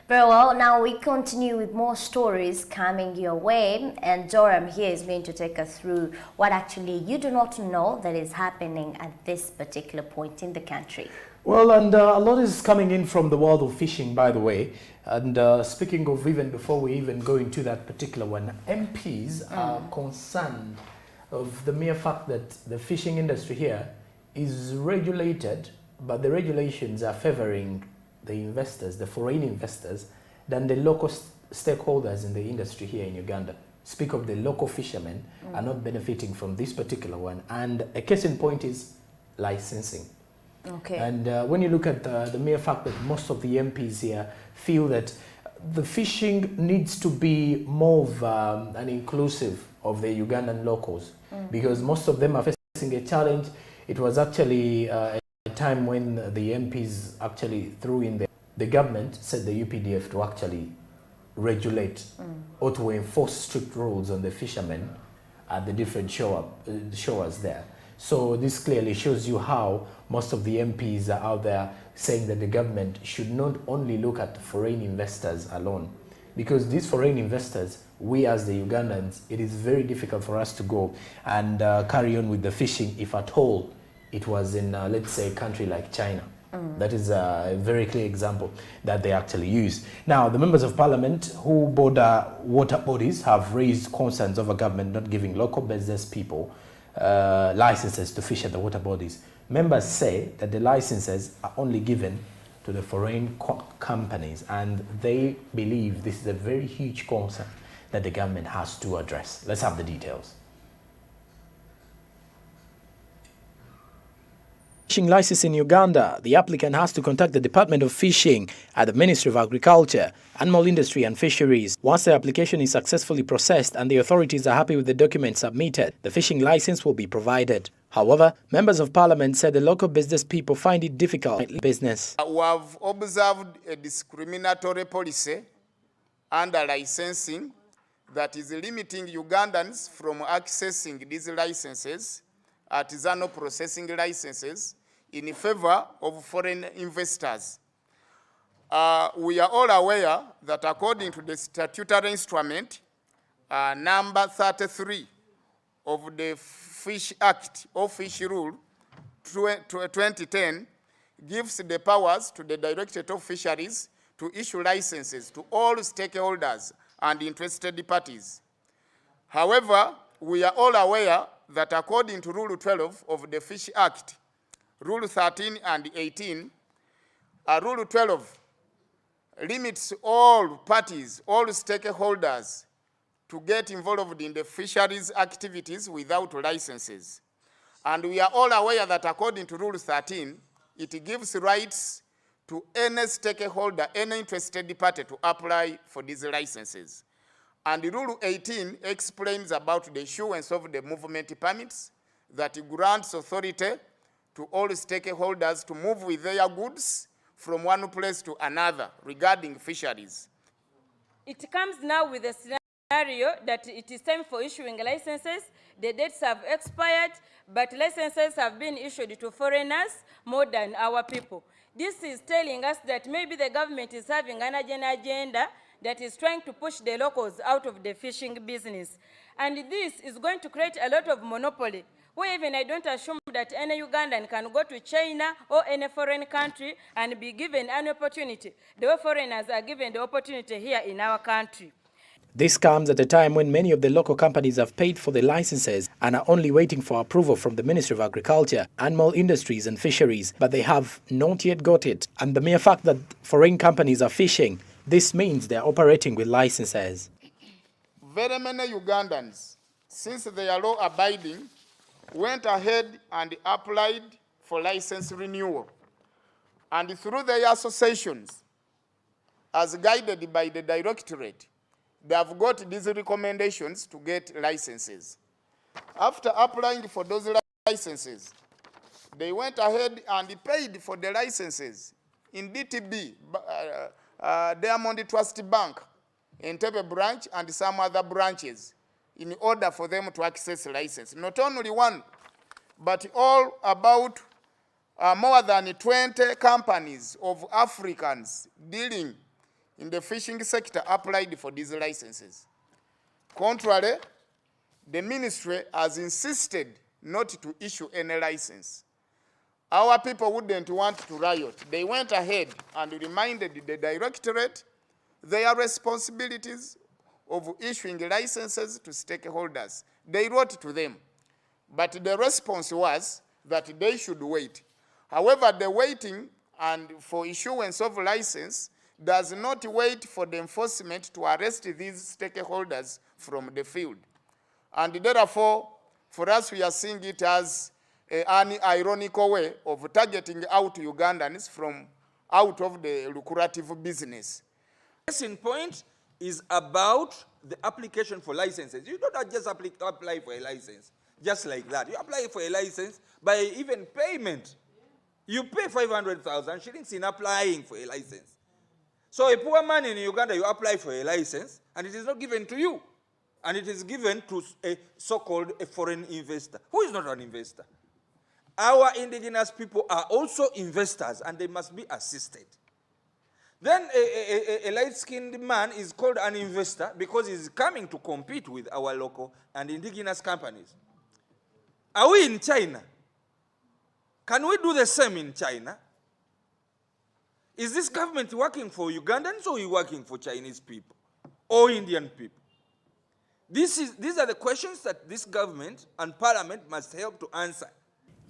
Very well, now we continue with more stories coming your way, and Joram here is going to take us through what actually you do not know that is happening at this particular point in the country. Well, and a lot is coming in from the world of fishing, by the way. And speaking of, even before we even go into that particular one, MPs are concerned of the mere fact that the fishing industry here is regulated, but the regulations are favoring the investors, the foreign investors, than the local stakeholders in the industry here in Uganda. Speak of the local fishermen are not benefiting from this particular one. And a case in point is licensing. Okay. And when you look at the mere fact that most of the MPs here feel that the fishing needs to be more of an inclusive of the Ugandan locals, because most of them are facing a challenge. It was actually a time when the MPs actually threw in the government said the UPDF to actually regulate or to enforce strict rules on the fishermen at the different showers there. So this clearly shows you how most of the MPs are out there saying that the government should not only look at foreign investors alone, because these foreign investors, we as the Ugandans, it is very difficult for us to go and carry on with the fishing if at all it was in, let's say, a country like China. That is a very clear example that they actually use. Now, the members of parliament who border water bodies have raised concerns over government not giving local business people licenses to fish at the water bodies. Members say that the licenses are only given to the foreign companies, and they believe this is a very huge concern that the government has to address. Let's have the details. Fishing license in Uganda, the applicant has to contact the Department of Fishing at the Ministry of Agriculture, Animal Industry and Fisheries. Once the application is successfully processed and the authorities are happy with the documents submitted, the fishing license will be provided. However, members of parliament said the local business people find it difficult in business. We have observed a discriminatory policy under licensing that is limiting Ugandans from accessing these licenses, artisanal processing licenses, in favor of foreign investors. We are all aware that according to the statutory instrument, number 33 of the Fish Act or Fish Rule 2010 gives the powers to the Directorate of Fisheries to issue licenses to all stakeholders and interested parties. However, we are all aware that according to Rule 12 of the Fish Act, Rule 13 and 18, Rule 12 limits all parties, all stakeholders to get involved in the fisheries activities without licenses. And we are all aware that according to Rule 13, it gives rights to any stakeholder, any interested party to apply for these licenses. And Rule 18 explains about the issuance of the movement permits that grants authority to all stakeholders to move with their goods from one place to another regarding fisheries. It comes now with a scenario that it is time for issuing licenses. The dates have expired, but licenses have been issued to foreigners more than our people. This is telling us that maybe the government is having an agenda that is trying to push the locals out of the fishing business. And this is going to create a lot of monopoly, where even I don't assume that any Ugandan can go to China or any foreign country and be given an opportunity, the way foreigners are given the opportunity here in our country. This comes at a time when many of the local companies have paid for the licenses and are only waiting for approval from the Ministry of Agriculture, Animal Industries and Fisheries, but they have not yet got it. And the mere fact that foreign companies are fishing, this means they are operating with licenses. Very many Ugandans, since they are law-abiding, went ahead and applied for license renewal. And through their associations, as guided by the Directorate, they have got these recommendations to get licenses. After applying for those licenses, they went ahead and paid for the licenses in DTB, Diamond Trust Bank, Entebbe branch, and some other branches in order for them to access license. Not only one, but all about more than 20 companies of Africans dealing in the fishing sector applied for these licenses. Contrary, the ministry has insisted not to issue any license. Our people wouldn't want to riot. They went ahead and reminded the directorate their responsibilities of issuing licenses to stakeholders. They wrote to them, but the response was that they should wait. However, the waiting and for issuance of license does not wait for the enforcement to arrest these stakeholders from the field. And therefore, for us, we are seeing it as an ironical way of targeting out Ugandans from out of the lucrative business. Case in point is about the application for licenses. You don't just apply for a license just like that. You apply for a license by even payment. You pay 500,000 shillings in applying for a license. So a poor man in Uganda, you apply for a license, and it is not given to you. And it is given to a so-called a foreign investor, who is not an investor. Our indigenous people are also investors, and they must be assisted. Then a light-skinned man is called an investor because he's coming to compete with our local and indigenous companies. Are we in China? Can we do the same in China? Is this government working for Ugandans or are you working for Chinese people or Indian people? These are the questions that this government and parliament must help to answer.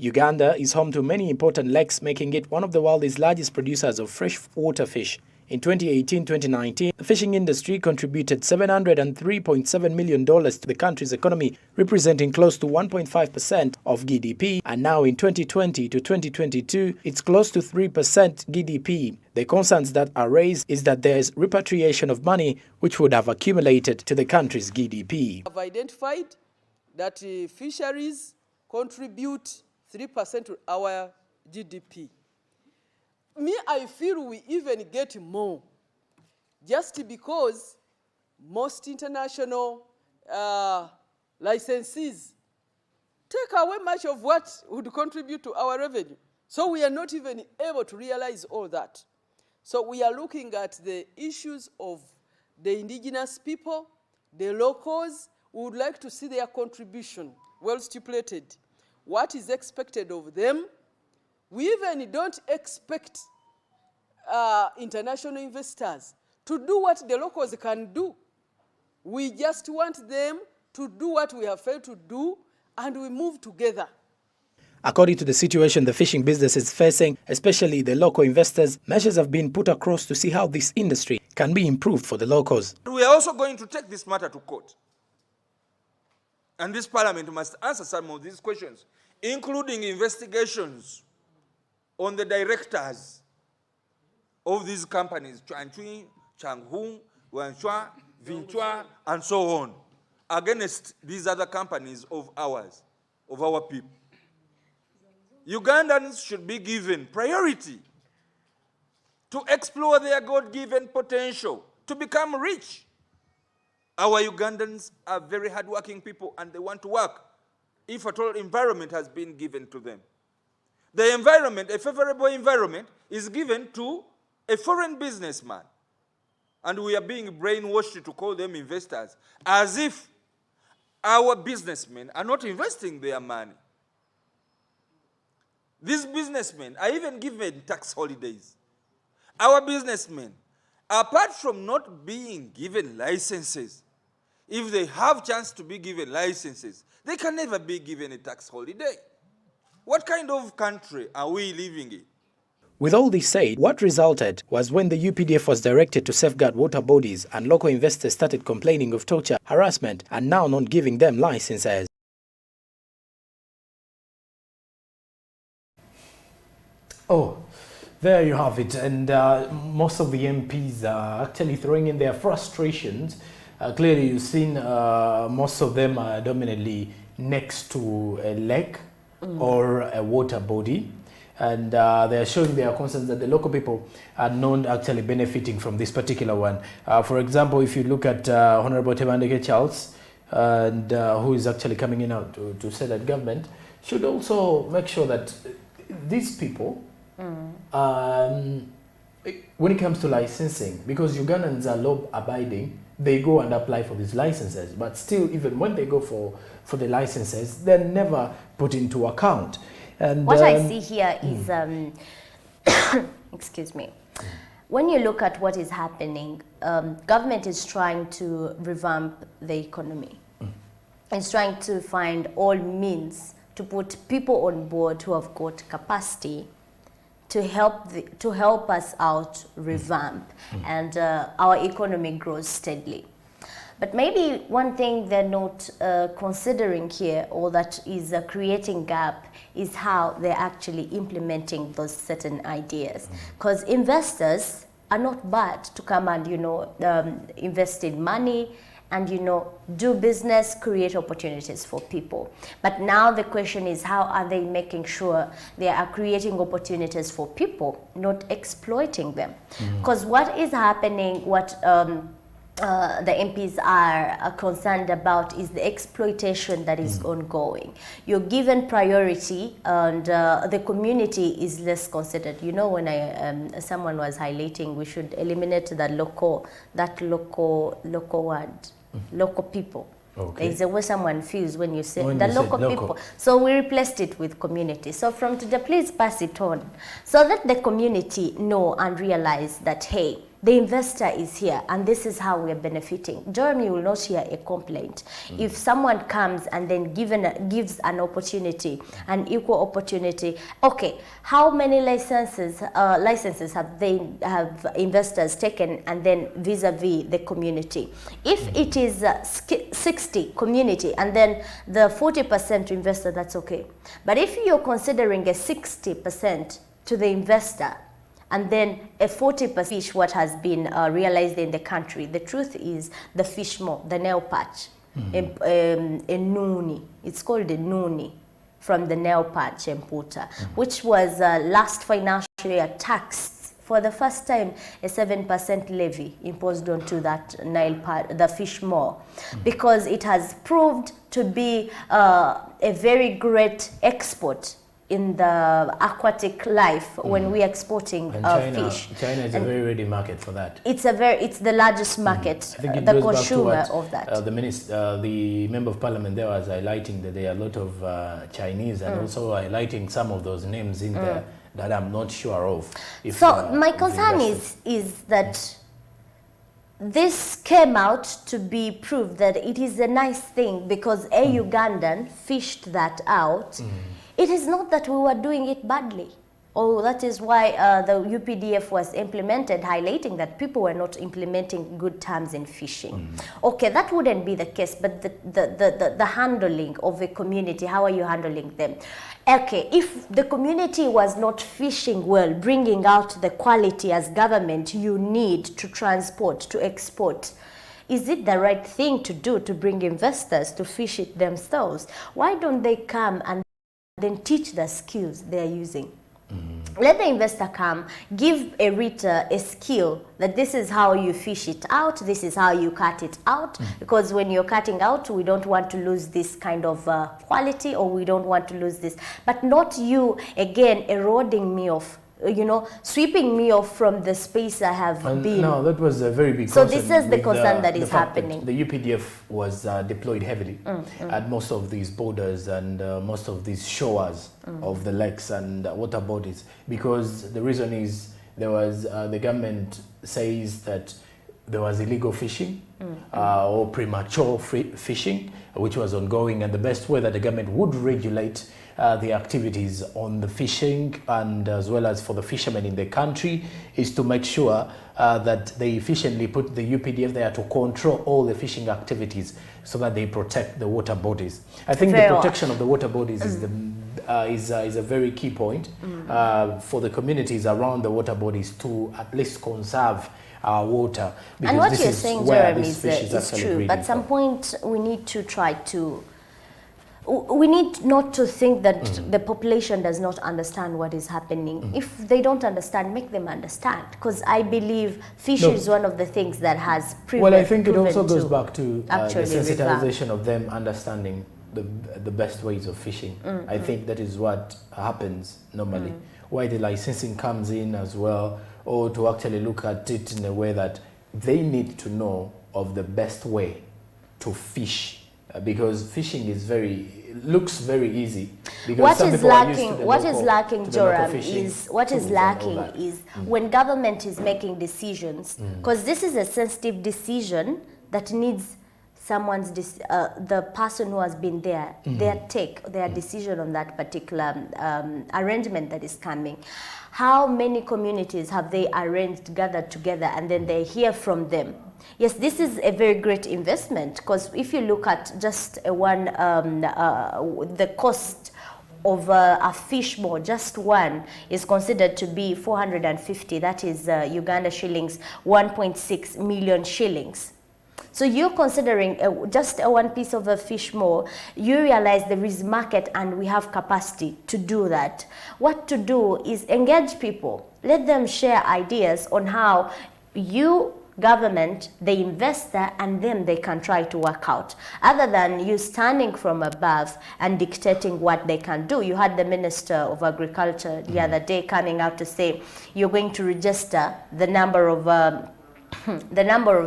Uganda is home to many important lakes, making it one of the world's largest producers of freshwater fish. In 2018-2019, the fishing industry contributed $703.7 million to the country's economy, representing close to 1.5% of GDP, and now in 2020 to 2022, it's close to 3% GDP. The concerns that are raised is that there's repatriation of money which would have accumulated to the country's GDP. I've identified that fisheries contribute 3% to our GDP. Me, I feel we even get more, just because most international licensees take away much of what would contribute to our revenue. So we are not even able to realize all that. So we are looking at the issues of the indigenous people, the locals. We would like to see their contribution well stipulated. What is expected of them? We even don't expect international investors to do what the locals can do. We just want them to do what we have failed to do, and we move together. According to the situation the fishing business is facing, especially the local investors, measures have been put across to see how this industry can be improved for the locals. We are also going to take this matter to court. And this parliament must answer some of these questions, including investigations on the directors of these companies, Chuanchui, Changhung, Wanchua, Vinchua, and so on, against these other companies of ours, of our people. Ugandans should be given priority to explore their God-given potential, to become rich. Our Ugandans are very hardworking people and they want to work, if at all environment has been given to them. The environment, a favorable environment, is given to a foreign businessman. And we are being brainwashed to call them investors, as if our businessmen are not investing their money. These businessmen are even given tax holidays. Our businessmen, apart from not being given licenses, if they have chance to be given licenses, they can never be given a tax holiday. What kind of country are we living in? With all this said, what resulted was when the UPDF was directed to safeguard water bodies and local investors started complaining of torture, harassment, and now not giving them licenses. Oh, there you have it. And most of the MPs are actually throwing in their frustrations. Clearly, you've seen most of them are dominantly next to a lake or a water body. And they're showing their concerns that the local people are not actually benefiting from this particular one. For example, if you look at Honorable Tebandeke Charles, and who is actually coming in out to say that government should also make sure that these people, when it comes to licensing, because Ugandans are law-abiding, they go and apply for these licenses. But still, even when they go for the licenses, they're never put into account. And What I see here is, excuse me, when you look at what is happening, government is trying to revamp the economy. It's trying to find all means to put people on board who have got capacity to help us out revamp and our economy grows steadily. But maybe one thing they're not considering here, or that is creating gap, is how they're actually implementing those certain ideas. Because investors are not bad to come and, invest in money and, do business, create opportunities for people. But now the question is, how are they making sure they are creating opportunities for people, not exploiting them? Because what is happening, what the MPs are concerned about is the exploitation that is ongoing. You're given priority and the community is less considered. When someone was highlighting we should eliminate that local word, local people. Okay. There's a way someone feels when you say When the you said local local. people. So we replaced it with community. So from today, please pass it on so that the community know and realize that, hey, the investor is here and this is how we are benefiting. Jeremy, you will not hear a complaint. If someone comes and then gives an opportunity, an equal opportunity, okay, how many licenses have investors taken and then vis-a-vis the community? If it is 60 community and then the 40% investor, that's okay. But if you're considering a 60% to the investor, and then a 40% fish, what has been realized in the country. The truth is the fish more, the nail patch, a nuni. It's called a nuni from the nail patch Mputa, which was last financial year taxed for the first time a 7% levy imposed onto that Nile patch, the fish more, because it has proved to be a very great export in the aquatic life when we are exporting fish. China is a very ready market for that. It's the largest market, I think it the goes back to consumer what, of that. the member of parliament there was highlighting that there are a lot of Chinese and also highlighting some of those names in there that I'm not sure of. So my concern is that this came out to be proved that it is a nice thing because a Ugandan fished that out. It is not that we were doing it badly. Oh, that is why the UPDF was implemented, highlighting that people were not implementing good terms in fishing. Okay, that wouldn't be the case, but the handling of a community, how are you handling them? Okay, if the community was not fishing well, bringing out the quality as government you need to transport, to export, is it the right thing to do to bring investors to fish it themselves? Why don't they come and then teach the skills they are using? Let the investor come, give a reader a skill that this is how you fish it out, this is how you cut it out, because when you're cutting out, we don't want to lose this kind of quality, or we don't want to lose this. But not you, again, eroding me off, sweeping me off from the space I have been. No, that was a very big So concern. this is the with, concern that the is fact that happening. The UPDF was deployed heavily at most of these borders and most of these shores of the lakes and water bodies, because the reason is there was the government says that there was illegal fishing or premature fishing, which was ongoing, and the best way that the government would regulate the activities on the fishing and as well as for the fishermen in the country is to make sure that they efficiently put the UPDF there to control all the fishing activities so that they protect the water bodies. I think the protection of the water bodies is a very key point for the communities around the water bodies to at least conserve our water. Because And what this you're is saying, where Jeremy, this fish is actually true. breeding But at some from. point, we need to try to. We need not to think that the population does not understand what is happening. If they don't understand, make them understand. Because I believe fish No. is one of the things that has Well, I think it proven also goes to back to the actually sensitization of them understanding the best ways of fishing. I think that is what happens normally. Why the licensing comes in as well, or to actually look at it in a way that they need to know of the best way to fish, because fishing is looks very easy. Because What some is people are used to lacking? the What local- is lacking, to the local Joram, fishing is what is tools and all lacking that. is when government is making decisions, because this is a sensitive decision that needs someone's the person who has been there, their decision on that particular arrangement that is coming. How many communities have they arranged, gathered together, and then they hear from them? Yes, this is a very great investment, because if you look at just the cost of a fish bowl, just one is considered to be 450, that is Uganda shillings, 1.6 million shillings. So you're considering just one piece of a fish more, you realize there is market and we have capacity to do that. What to do is engage people, let them share ideas on how you, government, the investor, and them, they can try to work out. Other than you standing from above and dictating what they can do. You had the Minister of Agriculture the other day coming out to say you're going to register the number of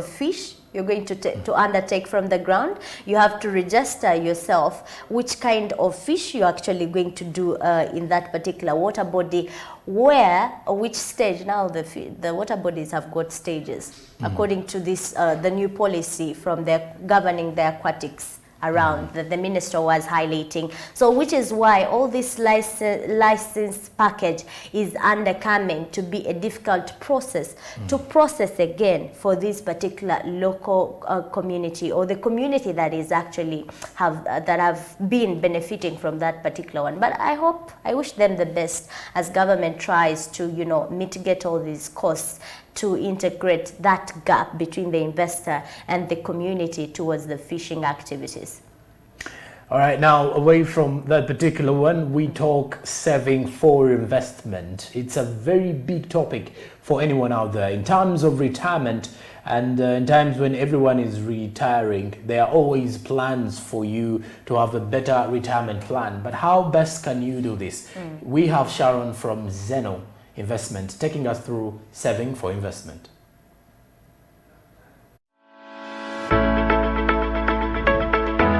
fish you're going to undertake from the ground. You have to register yourself which kind of fish you're actually going to do in that particular water body, which stage. Now the water bodies have got stages according to this the new policy from governing the aquatics around that the minister was highlighting. So which is why all this license package is undercoming to be a difficult process to process again for this particular local community, or the community that is actually have been benefiting from that particular one. But I wish them the best as government tries to mitigate all these costs, to integrate that gap between the investor and the community towards the fishing activities. All right, now away from that particular one, we talk saving for investment. It's a very big topic for anyone out there in terms of retirement, and in times when everyone is retiring, there are always plans for you to have a better retirement plan. But how best can you do this? We have Sharon from Zeno Investment taking us through saving for investment.